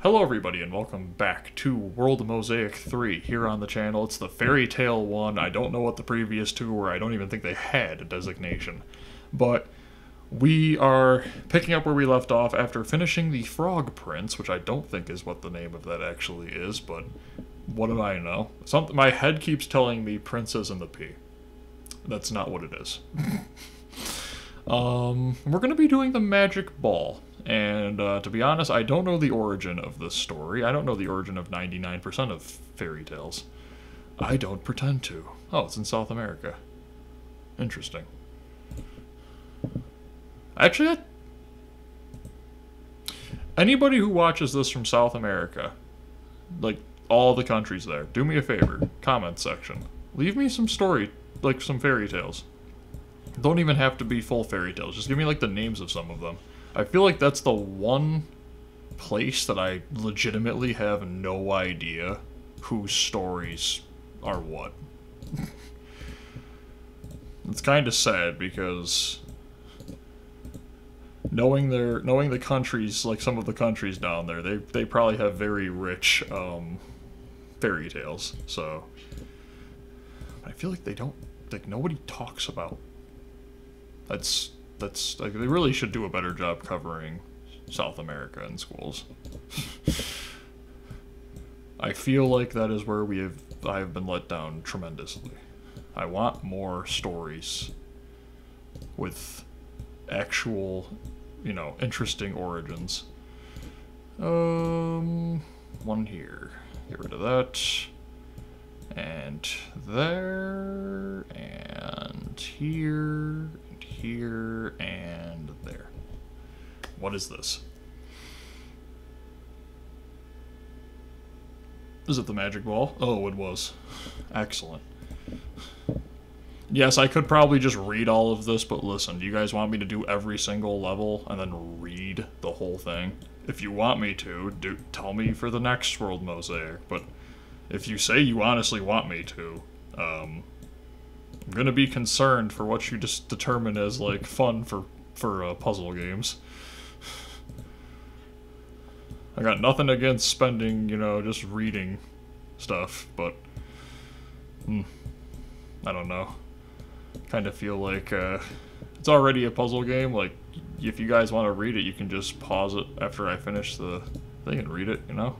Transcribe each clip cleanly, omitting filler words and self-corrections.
Hello everybody and welcome back to World Mosaic 3 here on the channel. It's the fairy tale one. I don't know what the previous two were. I don't even think they had a designation. But we are picking up where we left off after finishing the Frog Prince, which I don't think is what the name of that actually is, but what do I know? My head keeps telling me Princess and the P. That's not what it is. We're going to be doing the Magic Ball. And to be honest, I don't know the origin of this story. I don't know the origin of 99% of fairy tales. I don't pretend to. Oh, it's in South America. Interesting. Actually, anybody who watches this from South America, like all the countries there, do me a favor, comment section. Leave me some story, like some fairy tales. Don't even have to be full fairy tales. Just give me like the names of some of them. I feel like that's the one place that I legitimately have no idea whose stories are what. It's kind of sad because knowing the countries, like some of the countries down there, they probably have very rich fairy tales. So I feel like they don't, like nobody talks about. That's like, they really should do a better job covering South America in schools. I feel like that is where I have been let down tremendously. I want more stories with actual, you know, interesting origins. One here. Get rid of that. And there, and here, and here, and there. What is this? Is it the magic ball? Oh, it was. Excellent. Yes, I could probably just read all of this, but listen, do you guys want me to do every single level and then read the whole thing? If you want me to, tell me for the next World Mosaic, but if you say you honestly want me to, I'm gonna be concerned for what you just determine as, like, fun for puzzle games. I got nothing against spending, you know, just reading stuff, but I don't know. Kind of feel like it's already a puzzle game. Like, if you guys want to read it, you can just pause it after I finish the thing and read it, you know?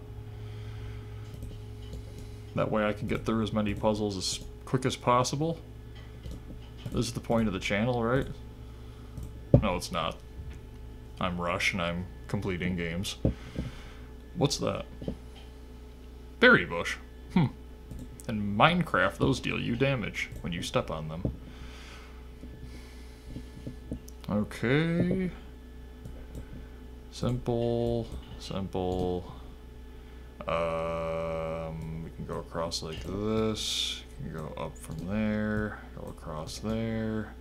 That way I can get through as many puzzles as quick as possible. This is the point of the channel, right? No, it's not. I'm Rush and I'm completing games. What's that? Berry bush. In Minecraft, those deal you damage when you step on them. Okay. Simple. Simple. We can go across like this. We can go up from there. Go across there.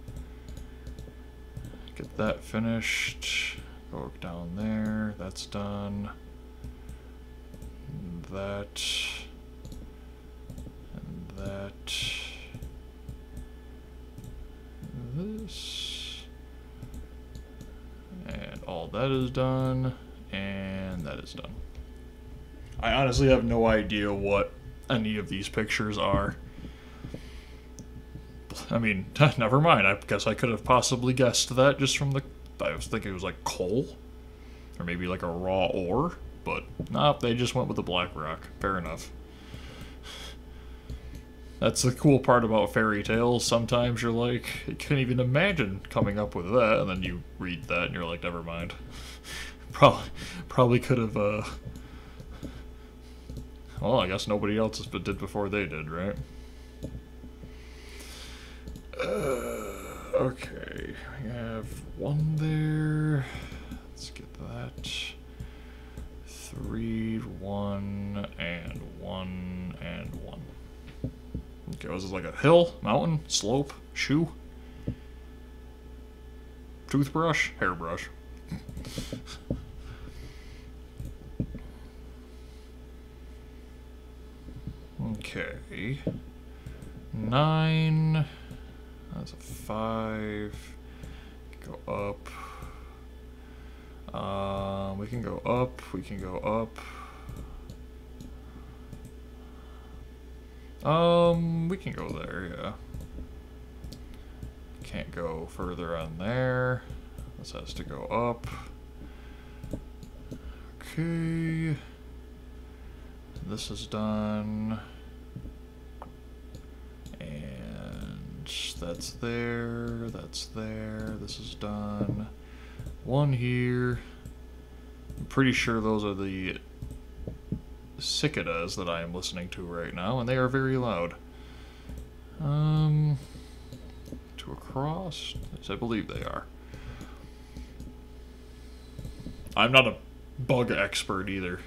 Get that finished. Go down there. That's done. And that. And that. This. And all that is done. And that is done. I honestly have no idea what any of these pictures are. I mean, never mind. I guess I could have possibly guessed that just from the... I was thinking it was like coal. Or maybe like a raw ore. But, nope, they just went with the black rock. Fair enough. That's the cool part about fairy tales. Sometimes you're like, I can't even imagine coming up with that. And then you read that and you're like, never mind. Probably could have, well, I guess nobody else did before they did, right? Okay, we have one there. Let's get that. 3, 1, and 1, and 1. Okay, was this like a hill, mountain, slope, shoe? Toothbrush? Hairbrush. Okay. 9. That's a 5. Go up. We can go up. We can go up. We can go there, yeah. Can't go further on there. This has to go up. Okay. This is done. And that's there, that's there, this is done. One here. I'm pretty sure those are the cicadas that I am listening to right now, and they are very loud. To across? Yes, I believe they are. I'm not a bug expert either.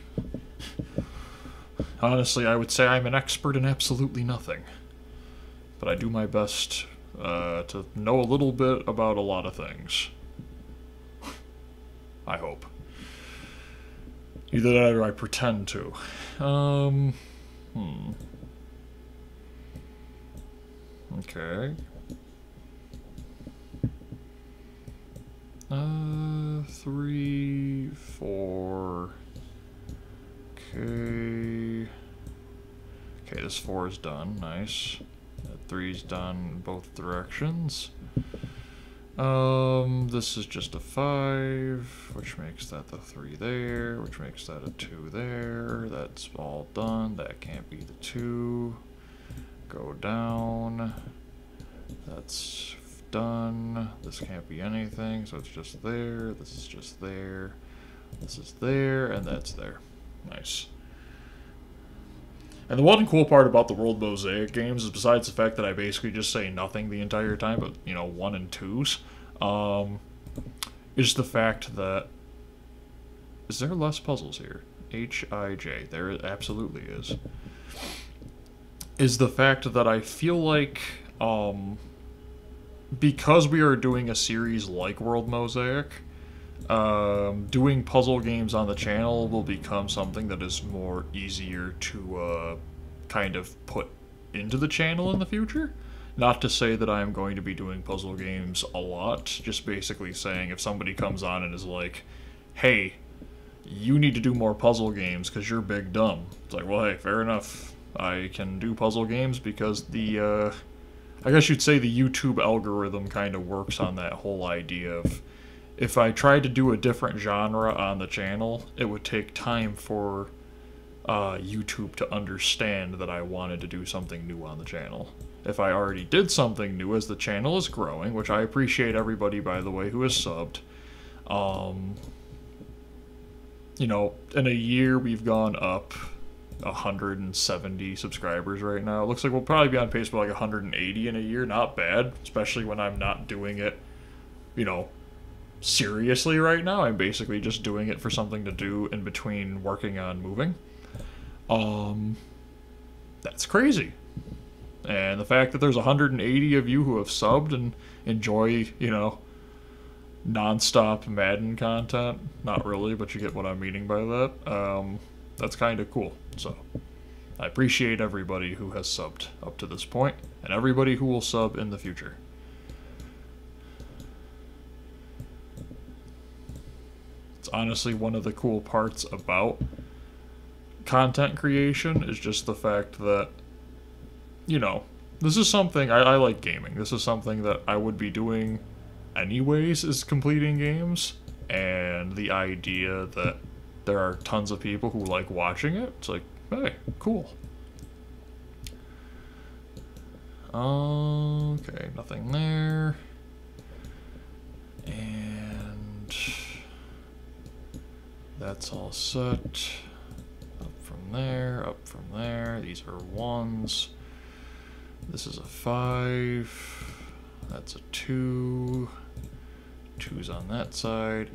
Honestly, I would say I'm an expert in absolutely nothing. But I do my best to know a little bit about a lot of things. I hope. Either that or I pretend to. Okay. 3, 4. Okay. Okay, this 4 is done. Nice. That 3's done in both directions. This is just a 5, which makes that the 3 there, which makes that a 2 there. That's all done. That can't be the 2. Go down. That's done. This can't be anything, so it's just there. This is just there. This is there, and that's there. Nice. And the one cool part about the World Mosaic games is, besides the fact that I basically just say nothing the entire time, but, you know, 1 and 2s, is the fact that... Is there less puzzles here? H-I-J. There absolutely is. Is the fact that I feel like, because we are doing a series like World Mosaic, doing puzzle games on the channel will become something that is more easier to kind of put into the channel in the future. Not to say that I am going to be doing puzzle games a lot, just basically saying if somebody comes on and is like, hey, you need to do more puzzle games because you're big dumb. It's like, well, hey, fair enough. I can do puzzle games because the, I guess you'd say the YouTube algorithm kind of works on that whole idea of, if I tried to do a different genre on the channel, it would take time for YouTube to understand that I wanted to do something new on the channel. If I already did something new as the channel is growing, which I appreciate everybody, by the way, who has subbed, you know, in a year we've gone up 170 subscribers right now. It looks like we'll probably be on pace for like 180 in a year. Not bad, especially when I'm not doing it, you know, seriously right now. I'm basically just doing it for something to do in between working on moving. That's crazy. And the fact that there's 180 of you who have subbed and enjoy, you know, non-stop Madden content, not really, but you get what I'm meaning by that, that's kind of cool. So I appreciate everybody who has subbed up to this point, and everybody who will sub in the future. It's honestly one of the cool parts about content creation, is just the fact that, you know, this is something, I like gaming. This is something that I would be doing anyways, is completing games, and the idea that there are tons of people who like watching it, it's like, hey, cool. Okay, nothing there. And that's all set. Up from there, up from there. These are 1s. This is a 5. That's a 2. 2's on that side.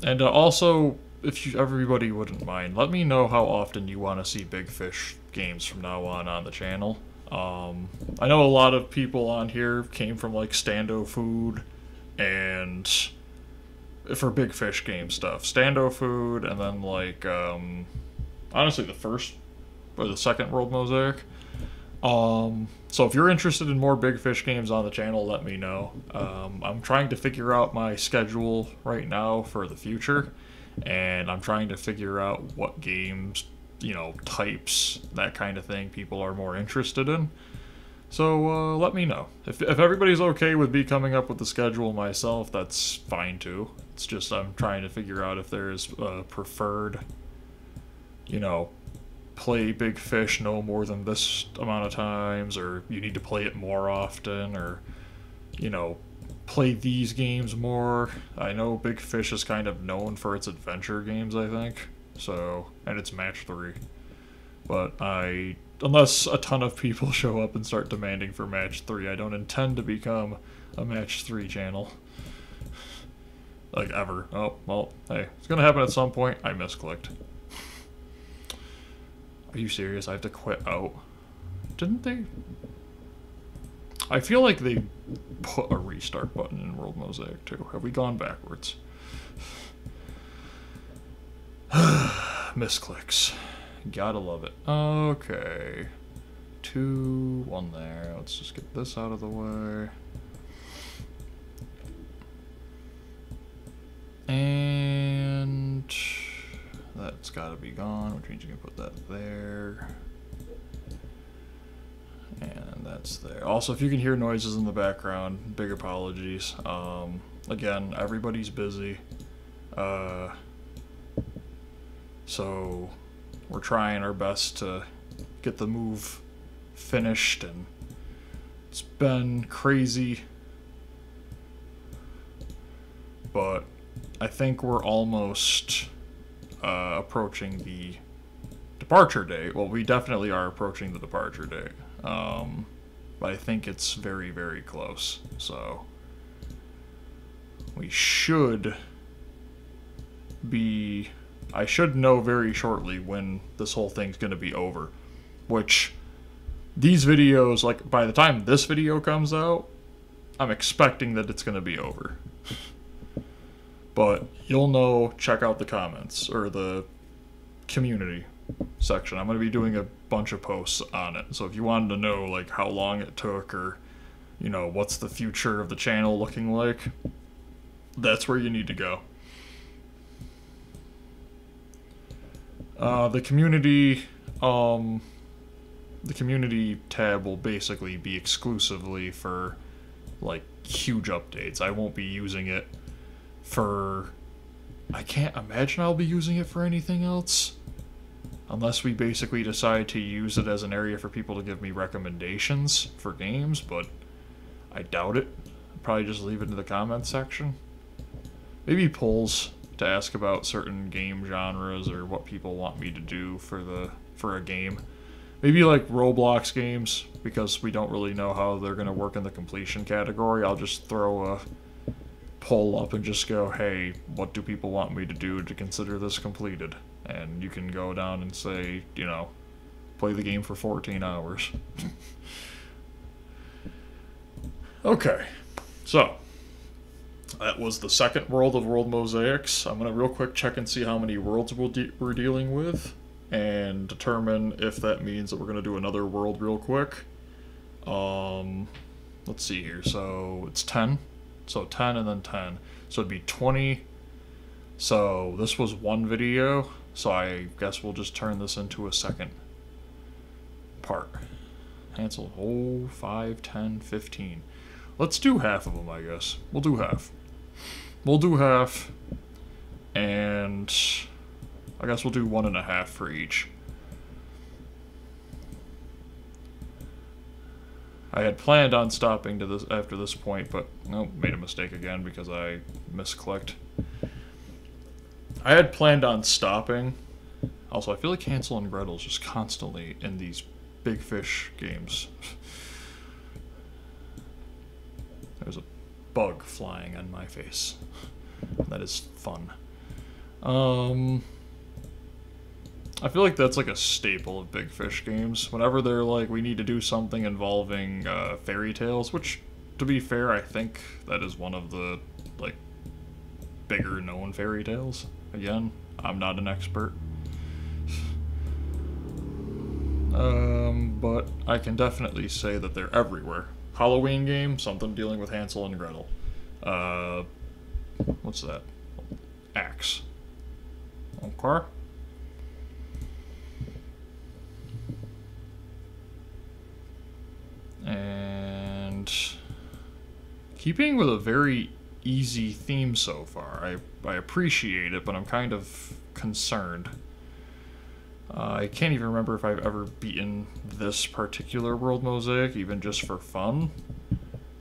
And also, if everybody wouldn't mind, let me know how often you want to see Big Fish games from now on the channel. I know a lot of people on here came from like Stando Food and for Big Fish game stuff. Stando Food, and then like honestly the first or the second World Mosaic. So if you're interested in more Big Fish games on the channel, let me know. I'm trying to figure out my schedule right now for the future, and I'm trying to figure out what games types, that kind of thing people are more interested in. So let me know. If everybody's okay with me coming up with the schedule myself, that's fine too. It's just I'm trying to figure out if there's preferred, play Big Fish no more than this amount of times, or you need to play it more often, or, play these games more. I know Big Fish is kind of known for its adventure games, I think. So, and it's match 3. But unless a ton of people show up and start demanding for match 3, I don't intend to become a match 3 channel. Like, ever. Oh, well, hey, it's gonna happen at some point. I misclicked. Are you serious? I have to quit out? Didn't they? I feel like they put a restart button in World Mosaic too. Have we gone backwards? Misclicks. Gotta love it. Okay. 2, 1 there. Let's just get this out of the way. And that's gotta be gone, which means you can put that there. And that's there. Also, if you can hear noises in the background, big apologies. Again, everybody's busy. So we're trying our best to get the move finished, and it's been crazy. But I think we're almost approaching the departure date. Well, we definitely are approaching the departure date. But I think it's very, very close. So we should be... I should know very shortly when this whole thing's going to be over. Which, these videos, like, by the time this video comes out, I'm expecting that it's going to be over. But you'll know, check out the comments, or the community section. I'm going to be doing a bunch of posts on it. So if you wanted to know, like, how long it took, or, what's the future of the channel looking like, that's where you need to go. The community tab will basically be exclusively for, like, huge updates. I won't be using it for... I can't imagine I'll be using it for anything else. Unless we basically decide to use it as an area for people to give me recommendations for games, but I doubt it. I'll probably just leave it in the comments section. Maybe polls to ask about certain game genres or what people want me to do for a game. Maybe like Roblox games, because we don't really know how they're going to work in the completion category. I'll just throw a poll up and just go, hey, what do people want me to do to consider this completed? And you can go down and say, play the game for 14 hours. Okay, so that was the second world of World Mosaics. I'm going to real quick check and see how many worlds we're dealing with, and determine if that means that we're going to do another world real quick. Let's see here. So it's 10. So 10 and then 10. So it'd be 20. So this was one video. So I guess we'll just turn this into a second part. Cancel. Oh, 5, 10, 15. Let's do half of them, I guess. We'll do half. We'll do half. And I guess we'll do 1.5 for each. I had planned on stopping to this after this point, but nope, made a mistake again because I misclicked. I had planned on stopping. Also, I feel like Hansel and Gretel's just constantly in these Big Fish games. There's a bug flying on my face. That is fun. I feel like that's like a staple of Big Fish games. Whenever they're like, we need to do something involving fairy tales, which, to be fair, I think that is one of the, like, bigger known fairy tales. Again, I'm not an expert. But I can definitely say that they're everywhere. Halloween game, something dealing with Hansel and Gretel. What's that? Axe. Okay. keeping with a very easy theme so far. I appreciate it, but I'm kind of concerned. I can't even remember if I've ever beaten this particular world mosaic, even just for fun.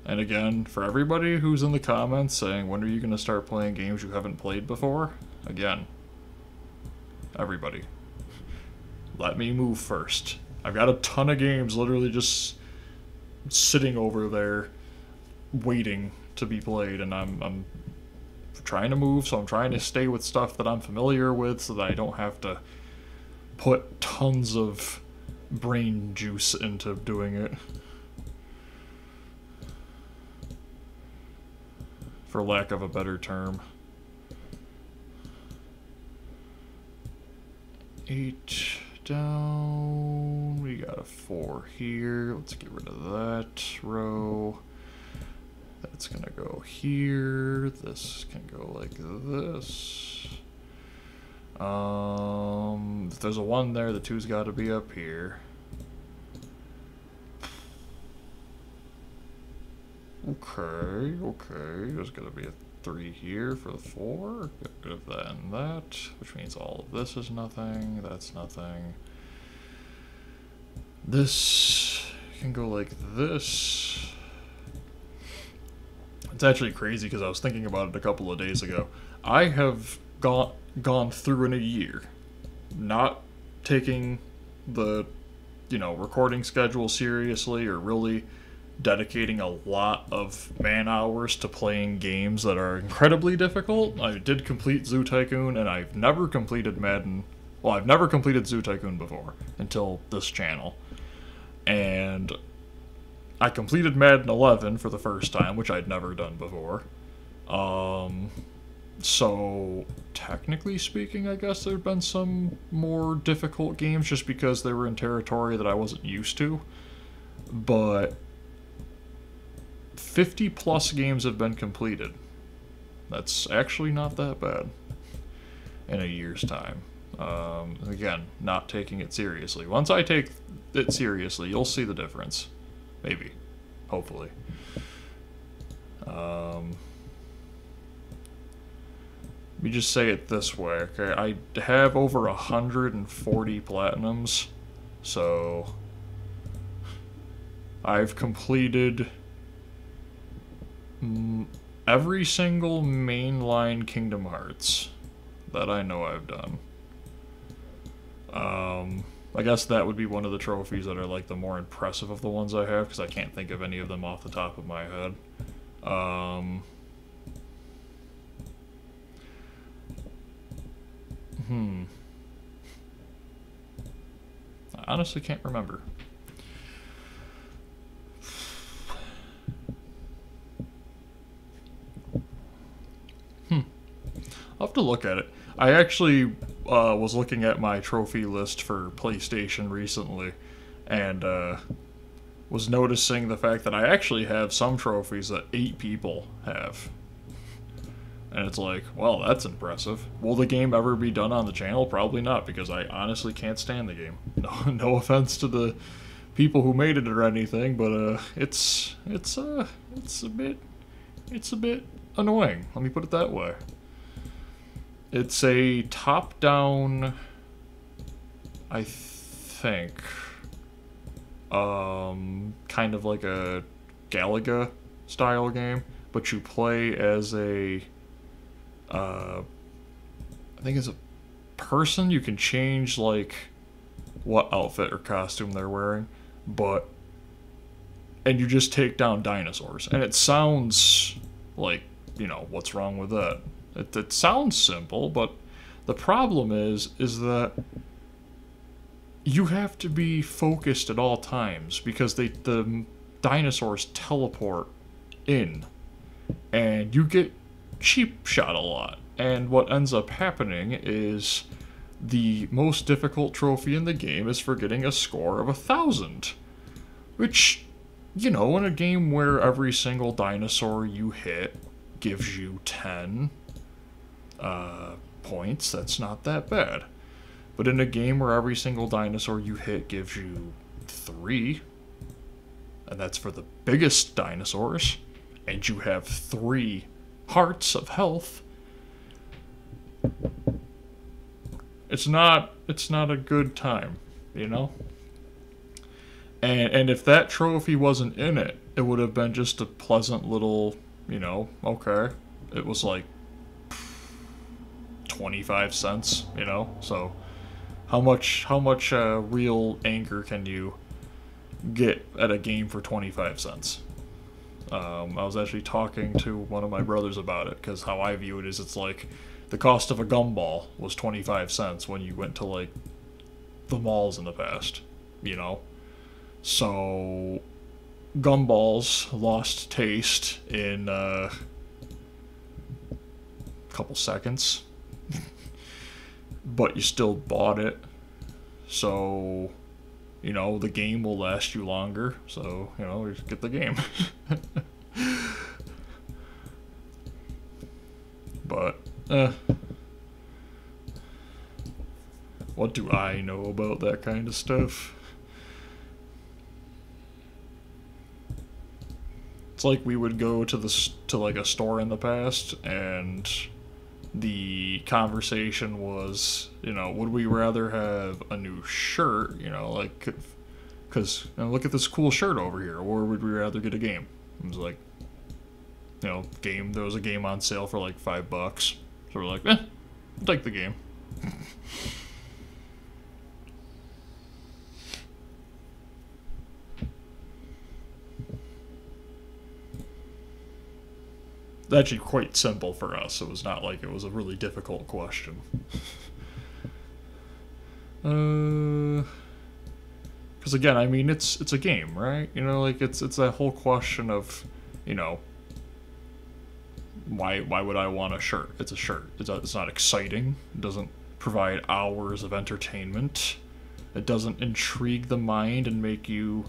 And again, for everybody who's in the comments saying, when are you going to start playing games you haven't played before? Again, everybody, let me move first. I've got a ton of games literally just sitting over there waiting to be played, and I'm trying to move, so I'm trying to stay with stuff that I'm familiar with so that I don't have to put tons of brain juice into doing it. For lack of a better term. 8 down. We got a 4 here. Let's get rid of that row. That's gonna go here. This can go like this. If there's a 1 there, the 2's got to be up here. Okay. There's gonna be a 3 here for the 4. Get rid of that and that, which means all of this is nothing. That's nothing. This can go like this. It's actually crazy because I was thinking about it a couple of days ago. I have gone through in a year not taking the, recording schedule seriously or really dedicating a lot of man hours to playing games that are incredibly difficult. I did complete Zoo Tycoon, and I've never completed Madden. Well, I've never completed Zoo Tycoon before until this channel. And I completed Madden 11 for the first time, which I'd never done before. So, technically speaking, I guess there've been some more difficult games just because they were in territory that I wasn't used to. But 50 plus games have been completed. That's actually not that bad in a year's time. Again, not taking it seriously. Once I take it seriously, you'll see the difference. Maybe. Hopefully. Let me just say it this way, okay? I have over 140 platinums, so I've completed every single mainline Kingdom Hearts that I know I've done. I guess that would be one of the trophies that are like the more impressive of the ones I have, because I can't think of any of them off the top of my head. I honestly can't remember. I'll have to look at it. I actually was looking at my trophy list for PlayStation recently, and was noticing the fact that I actually have some trophies that 8 people have. And it's like, well, that's impressive. Will the game ever be done on the channel? Probably not, because I honestly can't stand the game. No offense to the people who made it or anything, but it's a bit annoying. Let me put it that way. It's a top-down, I think, kind of like a Galaga style game, but you play as a, I think it's a person. You can change, like, what outfit or costume they're wearing, and you just take down dinosaurs. And it sounds like, what's wrong with that? It sounds simple, but the problem is that you have to be focused at all times because the dinosaurs teleport in, and you get cheap shot a lot. And what ends up happening is the most difficult trophy in the game is for getting a score of 1,000, which, in a game where every single dinosaur you hit gives you 10 points, that's not that bad. But in a game where every single dinosaur you hit gives you 3, and that's for the biggest dinosaurs, and you have 3 hearts of health, it's not a good time, you know? And if that trophy wasn't in it, it would have been just a pleasant little, you know, okay. It was like 25 cents, you know? So how much real anger can you get at a game for 25 cents? I was actually talking to one of my brothers about it, because how I view it is, it's like the cost of a gumball was 25 cents when you went to, like, the malls in the past, you know? So gumballs lost taste in a couple seconds, but you still bought it, so, you know, the game will last you longer, so, you know, just get the game. But, what do I know about that kind of stuff? It's like we would go to like a store in the past, and the conversation was, you know, would we rather have a new shirt, you know, like, because, you know, look at this cool shirt over here, or would we rather get a game? It was like, you know, there was a game on sale for like $5, so we're like, I'll take the game. Actually quite simple for us. It was not like it was a really difficult question. Because again, I mean, it's a game, right? You know, like it's that whole question of, you know, why would I want a shirt? It's a shirt. It's not exciting. It doesn't provide hours of entertainment. It doesn't intrigue the mind and make you,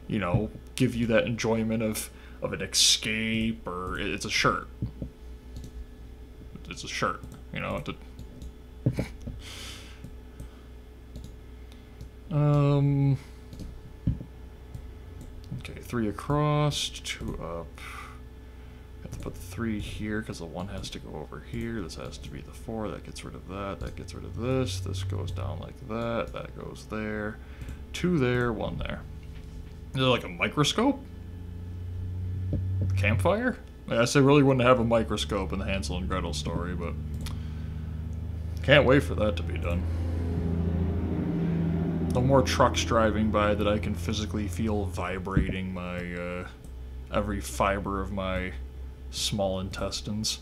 you know, give you that enjoyment of an escape, or it's a shirt. It's a shirt, you know. Okay, 3 across, 2 up. Have to put the 3 here because the 1 has to go over here. This has to be the 4. That gets rid of that. That gets rid of this. This goes down like that. That goes there. 2 there, 1 there. Is it like a microscope? Campfire? I guess they really wouldn't have a microscope in the Hansel and Gretel story, but can't wait for that to be done. No more trucks driving by that I can physically feel vibrating my every fiber of my small intestines.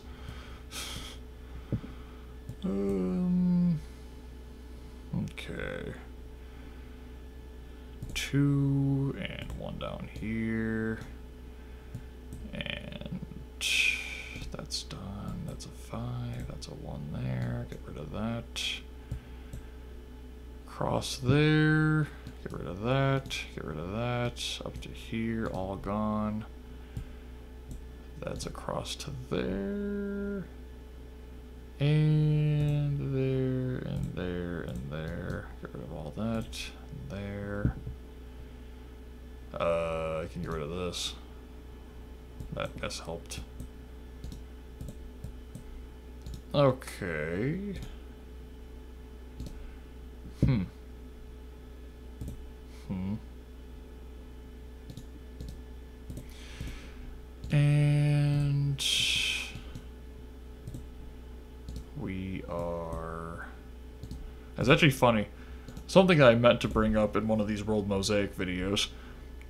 Okay. 2 and 1 down here. And that's done. That's a 5. That's a 1 there. Get rid of that. Cross there. Get rid of that. Get rid of that. Up to here. All gone. That's across to there. And there. And there. And there. Get rid of all that. There. I can get rid of this. That, I guess, helped. Okay. And we are... It's actually funny. Something I meant to bring up in one of these World Mosaic videos.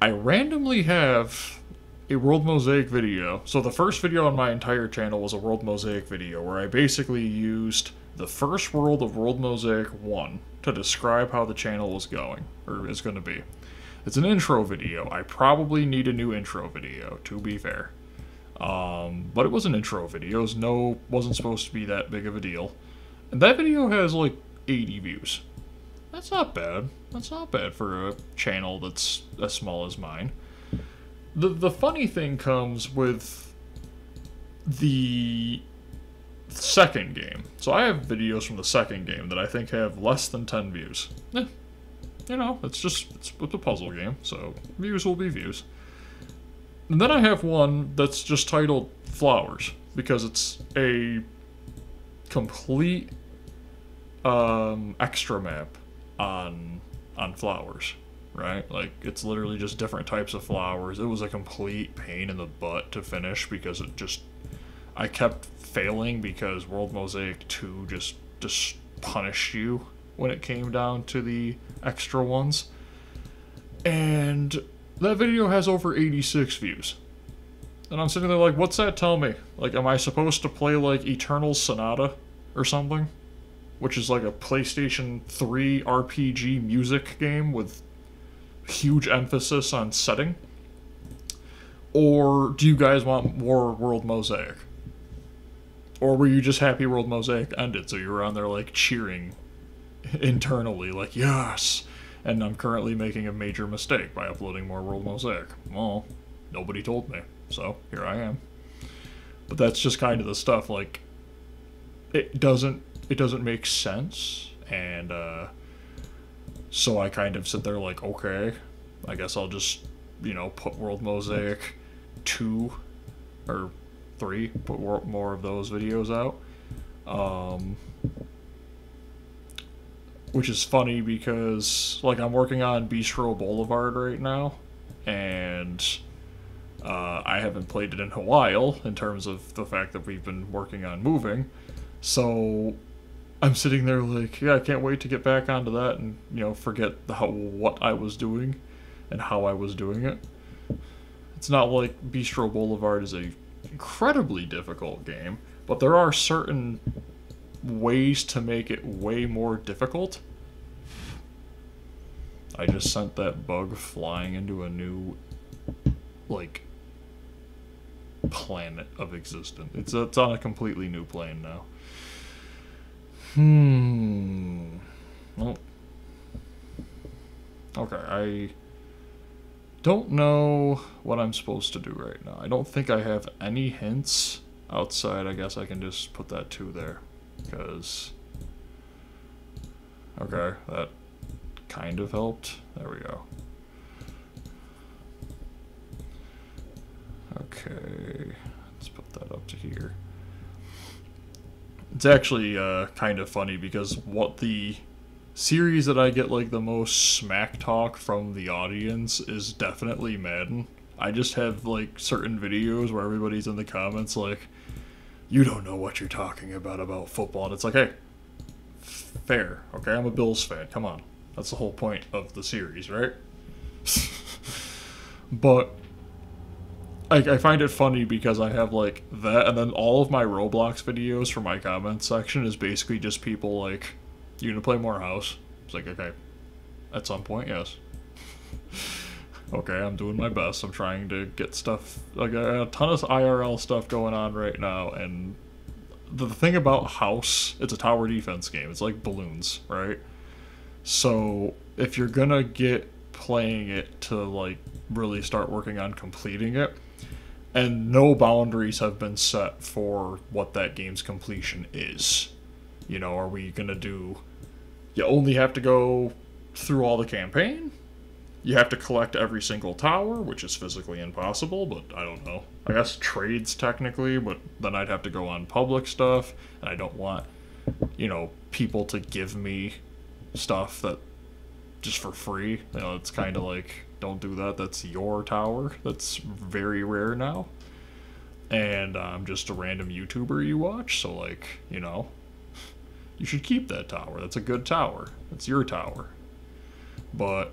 I randomly have a World Mosaic video. So the first video on my entire channel was a World Mosaic video where I basically used the first world of World Mosaic 1 to describe how the channel was going, or is going to be. It's an intro video. I probably need a new intro video, to be fair. But it was an intro video. Wasn't supposed to be that big of a deal. And that video has like 80 views. That's not bad. That's not bad for a channel that's as small as mine. The funny thing comes with the second game. So I have videos from the second game that I think have less than 10 views. You know, it's a puzzle game, so views will be views. And then I have one that's just titled Flowers, because it's a complete extra map on flowers, right? Like, it's literally just different types of flowers. It was a complete pain in the butt to finish because I kept failing because World Mosaic 2 just punished you when it came down to the extra ones. And that video has over 86 views. And I'm sitting there like, what's that tell me? Like, am I supposed to play, like, Eternal Sonata or something? Which is like a PlayStation 3 RPG music game with huge emphasis on setting? Or do you guys want more World Mosaic? Or were you just happy World Mosaic ended, so you were on there, like, cheering internally, like, yes! And I'm currently making a major mistake by uploading more World Mosaic. Well, nobody told me, so here I am. But that's just kind of the stuff, like, it doesn't make sense, and so I kind of sit there like, okay, I guess I'll just, put World Mosaic 2 or 3, put more of those videos out. Which is funny because, like, I'm working on Bistro Boulevard right now, and I haven't played it in a while in terms of the fact that we've been working on moving. So I'm sitting there like, yeah, I can't wait to get back onto that and, forget what I was doing and how I was doing it. It's not like Bistro Boulevard is a incredibly difficult game, but there are certain ways to make it way more difficult. I just sent that bug flying into a new, like, planet of existence. It's on a completely new plane now. Well, okay, I don't know what I'm supposed to do right now. I don't think I have any hints outside. I guess I can just put that 2 there, because, okay, that kind of helped. There we go. Okay, let's put that up to here. It's actually kind of funny because what the series that I get like the most smack talk from the audience is definitely Madden. I just have like certain videos where everybody's in the comments like, you don't know what you're talking about football, and it's like, hey, fair, okay, I'm a Bills fan, come on. That's the whole point of the series, right? But I find it funny because I have, like, that, and then all of my Roblox videos for my comment section is basically just people like, you gonna play more house? It's like, okay, at some point, yes. Okay, I'm doing my best. I'm trying to get stuff, like, a ton of IRL stuff going on right now, and the thing about house, it's a tower defense game. It's like balloons, right? So if you're gonna get playing it to, like, really start working on completing it, and no boundaries have been set for what that game's completion is. Are we gonna do, you only have to go through all the campaign? You have to collect every single tower, which is physically impossible, but I don't know. I guess trades technically, but then I'd have to go on public stuff, and I don't want, people to give me stuff that just for free. It's kind of like, don't do that. That's your tower. That's very rare now. And I'm just a random YouTuber you watch, so, like, you should keep that tower. That's a good tower. It's your tower. But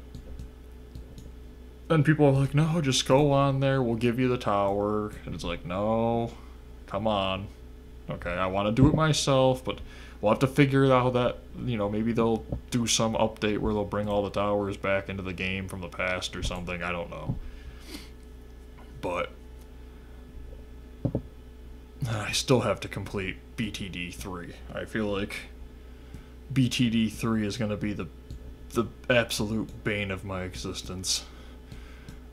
then people are like, no, just go on there. We'll give you the tower. And it's like, no, come on. Okay, I want to do it myself, but we'll have to figure out that, maybe they'll do some update where they'll bring all the towers back into the game from the past or something. I don't know. But I still have to complete BTD 3. I feel like BTD 3 is going to be the absolute bane of my existence.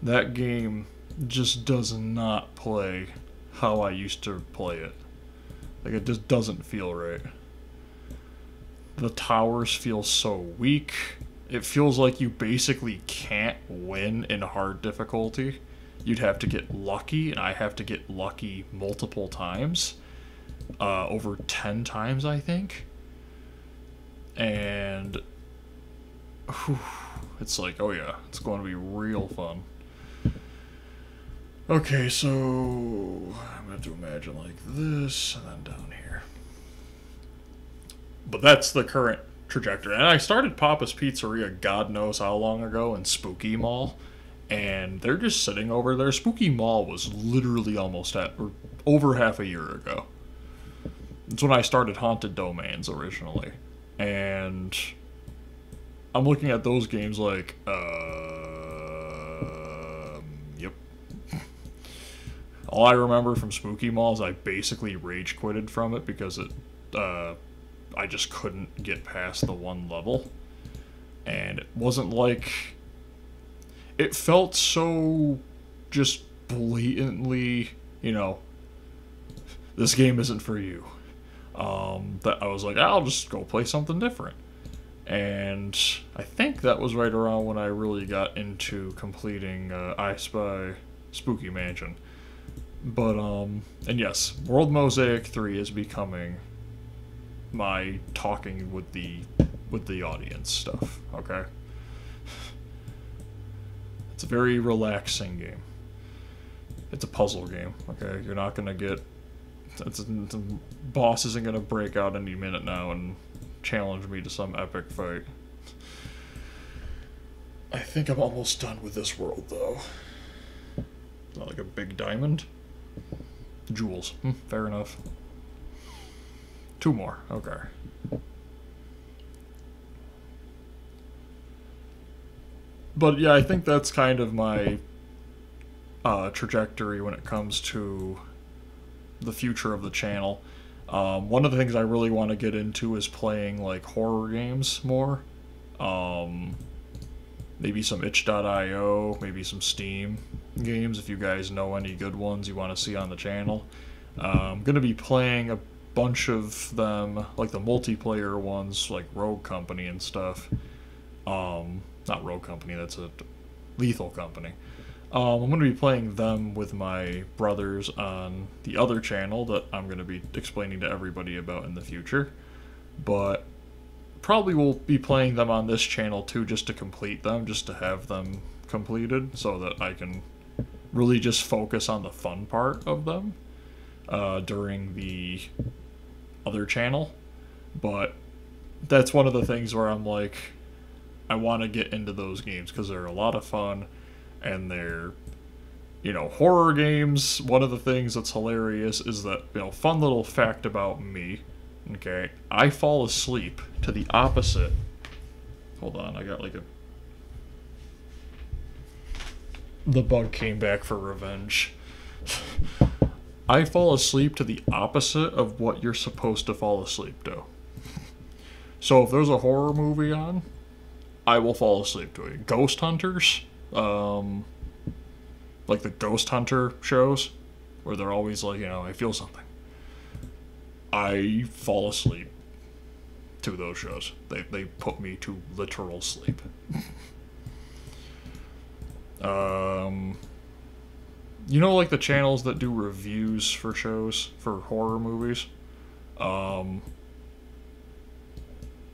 That game just does not play how I used to play it. Like, it just doesn't feel right. The towers feel so weak. It feels like you basically can't win in hard difficulty you'd have to get lucky, and I have to get lucky multiple times, over 10 times, I think. And whew, it's like, oh yeah, it's going to be real fun. Okay, so I'm going to imagine like this, and then down here. But that's the current trajectory. And I started Papa's Pizzeria God knows how long ago in Spooky Mall, and they're just sitting over there. Spooky Mall was literally almost over half a year ago. It's when I started Haunted Domains originally. And I'm looking at those games like, yep. All I remember from Spooky Mall is I basically rage quitted from it because I just couldn't get past the one level. And it wasn't like... It felt so just blatantly, you know, this game isn't for you. That I was like, I'll just go play something different. And I think that was right around when I really got into completing I Spy Spooky Mansion. But, and yes, World Mosaic 3 is becoming my talking with the audience stuff, okay? It's a very relaxing game. It's a puzzle game, okay? You're not gonna get... the boss isn't gonna break out any minute now and challenge me to some epic fight. I think I'm almost done with this world, though. Not like a big diamond? Jewels. Fair enough. 2 more. Okay. But yeah, I think that's kind of my trajectory when it comes to the future of the channel. One of the things I really want to get into is playing like horror games more. Maybe some itch.io, maybe some Steam games if you guys know any good ones you want to see on the channel. I'm going to be playing a bunch of them, like the multiplayer ones, like Rogue Company and stuff. Not Rogue Company, that's a Lethal Company. I'm going to be playing them with my brothers on the other channel that I'm going to be explaining to everybody about in the future. But probably will be playing them on this channel too, just to complete them, just to have them completed, so that I can really just focus on the fun part of them during the other channel. But that's one of the things where I'm like, I want to get into those games because they're a lot of fun, and they're, you know, horror games. One of the things that's hilarious is that, you know, fun little fact about me, okay, I fall asleep to the opposite. Hold on, I got like a... The bug came back for revenge. I fall asleep to the opposite of what you're supposed to fall asleep to. So if there's a horror movie on, I will fall asleep to it. Ghost Hunters, like the Ghost Hunter shows, where they're always like, you know, I feel something. I fall asleep to those shows. They put me to literal sleep. You know, like the channels that do reviews for shows, for horror movies?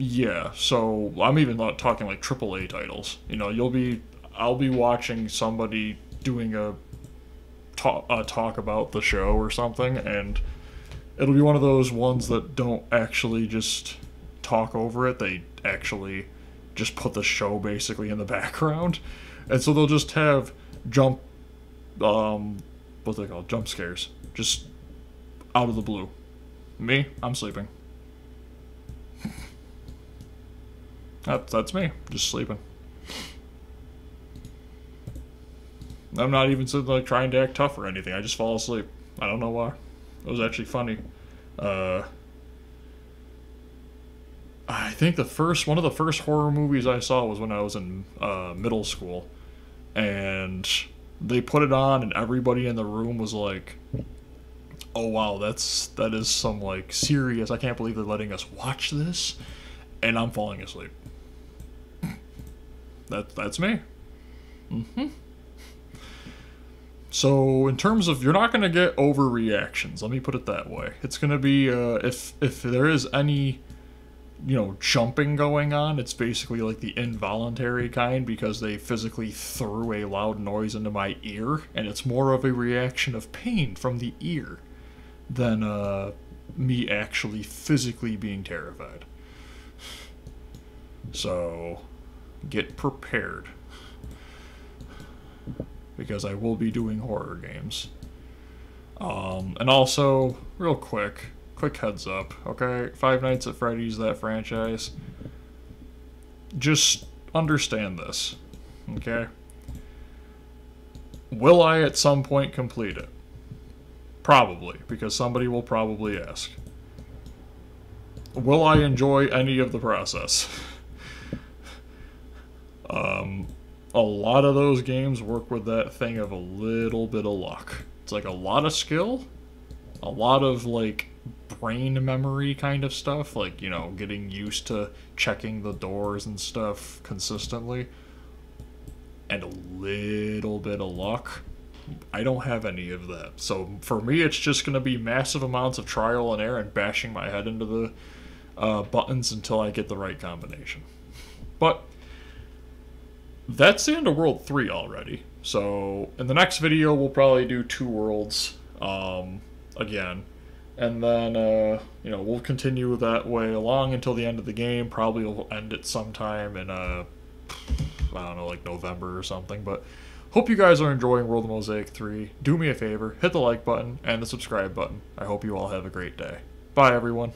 Yeah, so I'm even not talking like AAA titles. You know, I'll be watching somebody doing a talk about the show or something, and it'll be one of those ones that don't actually just talk over it. They actually just put the show basically in the background. And so they'll just have jump scares, just out of the blue. Me, I'm sleeping. That's me, just sleeping. I'm not even sitting like trying to act tough or anything. I just fall asleep. I don't know why. It was actually funny. I think one of the first horror movies I saw was when I was in middle school, and they put it on, and everybody in the room was like, "Oh wow, that is some like serious. I can't believe they're letting us watch this," and I'm falling asleep. That's me. So in terms of, you're not going to get overreactions. Let me put it that way. It's going to be if there is any, you know, jumping going on, it's basically like the involuntary kind because they physically threw a loud noise into my ear, and it's more of a reaction of pain from the ear than me actually physically being terrified. So get prepared, because I will be doing horror games. And also, real quick heads up, okay? Five Nights at Freddy's, that franchise. Just understand this, okay? Will I at some point complete it? Probably, because somebody will probably ask. Will I enjoy any of the process? A lot of those games work with that thing of a little bit of luck. It's like a lot of skill, a lot of like brain memory kind of stuff, like, you know, getting used to checking the doors and stuff consistently, and a little bit of luck. I don't have any of that. So for me, it's just going to be massive amounts of trial and error and bashing my head into the buttons until I get the right combination. But that's the end of World 3 already. So in the next video, we'll probably do 2 worlds again. And then, you know, we'll continue that way along until the end of the game. Probably we'll end it sometime in, I don't know, like November or something. But hope you guys are enjoying World of Mosaic 3. Do me a favor, hit the like button and the subscribe button. I hope you all have a great day. Bye, everyone.